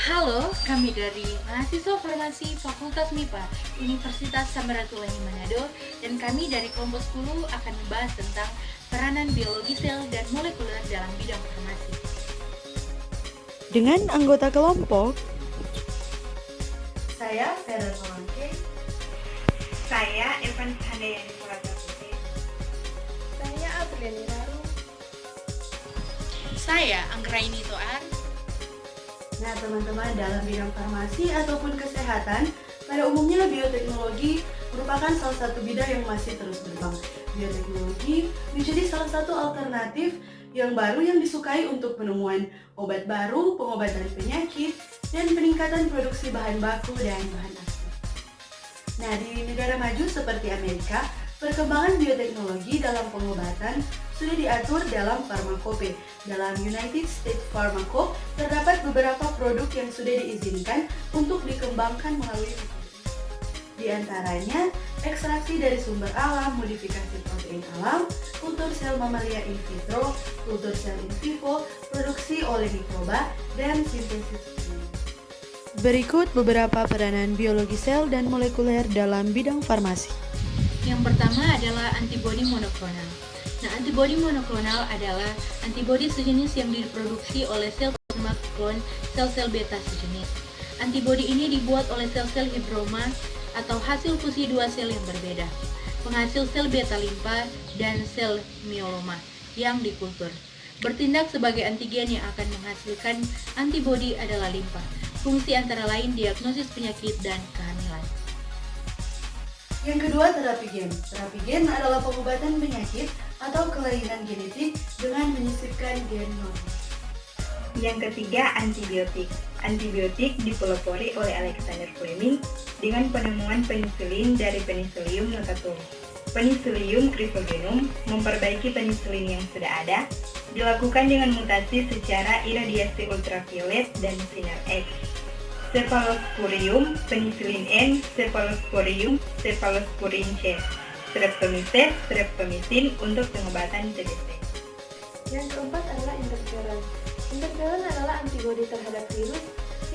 Halo, kami dari mahasiswa farmasi Fakultas MIPA Universitas Samratulangi Manado, dan kami dari kelompok 10 akan membahas tentang peranan biologi sel dan molekuler dalam bidang farmasi. Dengan anggota kelompok, Saya Vera Solanke. Saya Evan Handayani Purwasaputri. Saya Apriani Raru. Saya Anggraini Toar. Nah teman-teman, dalam bidang farmasi ataupun kesehatan, pada umumnya bioteknologi merupakan salah satu bidang yang masih terus berkembang. Bioteknologi menjadi salah satu alternatif yang baru yang disukai untuk penemuan obat baru, pengobatan penyakit, dan peningkatan produksi bahan baku dan bahan aktif. Nah, di negara maju seperti Amerika, perkembangan bioteknologi dalam pengobatan sudah diatur dalam Pharmacope. Dalam United States Pharmacope, terdapat beberapa produk yang sudah diizinkan untuk dikembangkan melalui metode. Di antaranya, ekstraksi dari sumber alam, modifikasi protein alam, kultur sel mamalia in vitro, kultur sel in vivo, produksi oleh mikroba, dan sintesis kimia. berikut beberapa peranan biologi sel dan molekuler dalam bidang farmasi. Yang pertama adalah antibodi monoklonal. Nah, antibodi monoklonal adalah antibodi sejenis yang diproduksi oleh sel plasma klon sel-sel beta sejenis. Antibodi ini dibuat oleh sel-sel hibroma atau hasil fusi dua sel yang berbeda, penghasil sel beta limpa dan sel myeloma yang dikultur. Bertindak sebagai antigen yang akan menghasilkan antibodi adalah limpa. Fungsi antara lain diagnosis penyakit dan kehamilan. Yang kedua, terapi gen. Terapi gen adalah pengobatan penyakit atau kelainan genetik dengan menyisipkan gen normal. Yang ketiga, antibiotik. Antibiotik dipelopori oleh Alexander Fleming dengan penemuan penisilin dari Penicillium notatum. Penicillium chrysogenum memperbaiki penisilin yang sudah ada, dilakukan dengan mutasi secara iradiasi ultraviolet dan sinar X. Cephalosporium, penicillin N, Cephalosporium, Cephalosporin C, Streptomyces, Streptomycin untuk pengobatan TBC. Yang keempat adalah interferon. Interferon adalah antibodi terhadap virus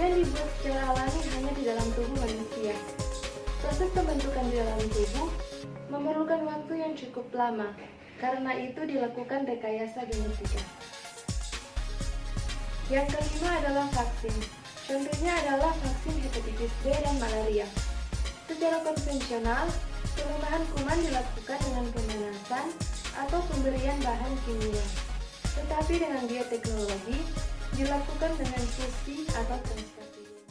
yang dibuat secara alami hanya di dalam tubuh manusia. Proses pembentukan di dalam tubuh memerlukan waktu yang cukup lama, karena itu dilakukan rekayasa genetika. Yang kelima adalah vaksin. Contohnya adalah vaksin hepatitis B dan malaria. Secara konvensional, perubahan kuman dilakukan dengan pemanasan atau pemberian bahan kimia. Tetapi dengan bioteknologi, dilakukan dengan fusi atau transfer ion.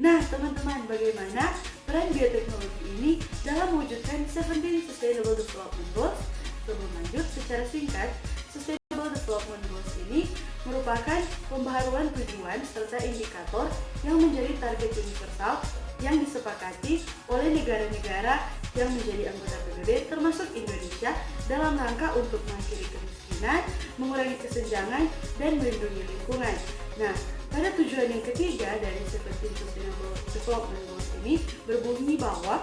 Nah, teman-teman, bagaimana peran bioteknologi ini dalam mewujudkan 17 Sustainable Development Goals? Sebelum lanjut, secara singkat, Sustainable Development Goals ini merupakan pembaharuan tujuan serta indikator yang menjadi target universal yang disepakati oleh negara-negara yang menjadi anggota PBB termasuk Indonesia dalam rangka untuk mengakhiri kemiskinan, mengurangi kesenjangan, dan melindungi lingkungan. Nah, pada tujuan yang ketiga dari 17 Sustainable Development Goals ini berbunyi bahwa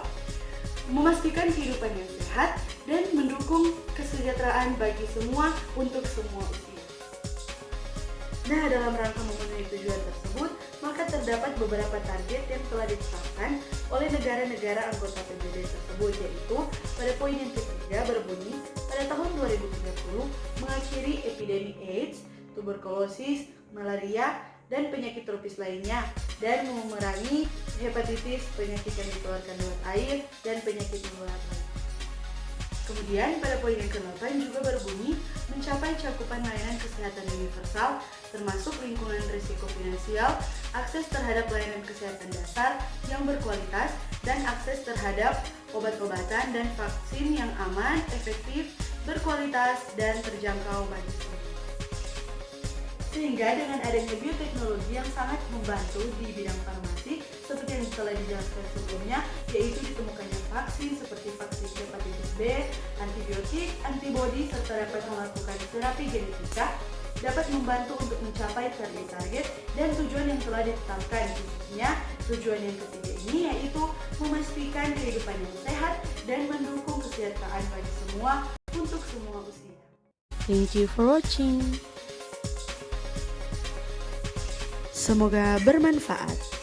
memastikan kehidupan yang sehat dan mendukung kesejahteraan bagi semua untuk semua usia. Nah, dalam rangka memenuhi tujuan tersebut, maka terdapat beberapa target yang telah ditetapkan oleh negara-negara anggota PBB tersebut, yaitu pada poin yang ketiga berbunyi pada tahun 2030 mengakhiri epidemi AIDS, tuberkulosis, malaria, dan penyakit tropis lainnya, dan memerangi hepatitis, penyakit yang ditularkan lewat air, dan penyakit menular lainnya. Kemudian pada poin yang ke-8 juga berbunyi mencapai cakupan layanan kesehatan universal termasuk lingkungan risiko finansial, akses terhadap layanan kesehatan dasar yang berkualitas, dan akses terhadap obat-obatan dan vaksin yang aman, efektif, berkualitas, dan terjangkau bagi semua. Sehingga dengan adanya bioteknologi yang sangat membantu di bidang farmasi seperti yang telah dijelaskan sebelumnya, yaitu ditemukannya vaksin seperti vaksin hepatitis B, antibiotik, antibodi, serta dapat melakukan terapi genetika, dapat membantu untuk mencapai target-target dan tujuan yang telah ditetapkan, khususnya tujuan yang ketiga ini yaitu memastikan kehidupan yang sehat dan mendukung kesejahteraan bagi semua untuk semua usia. Thank you for watching. Semoga bermanfaat.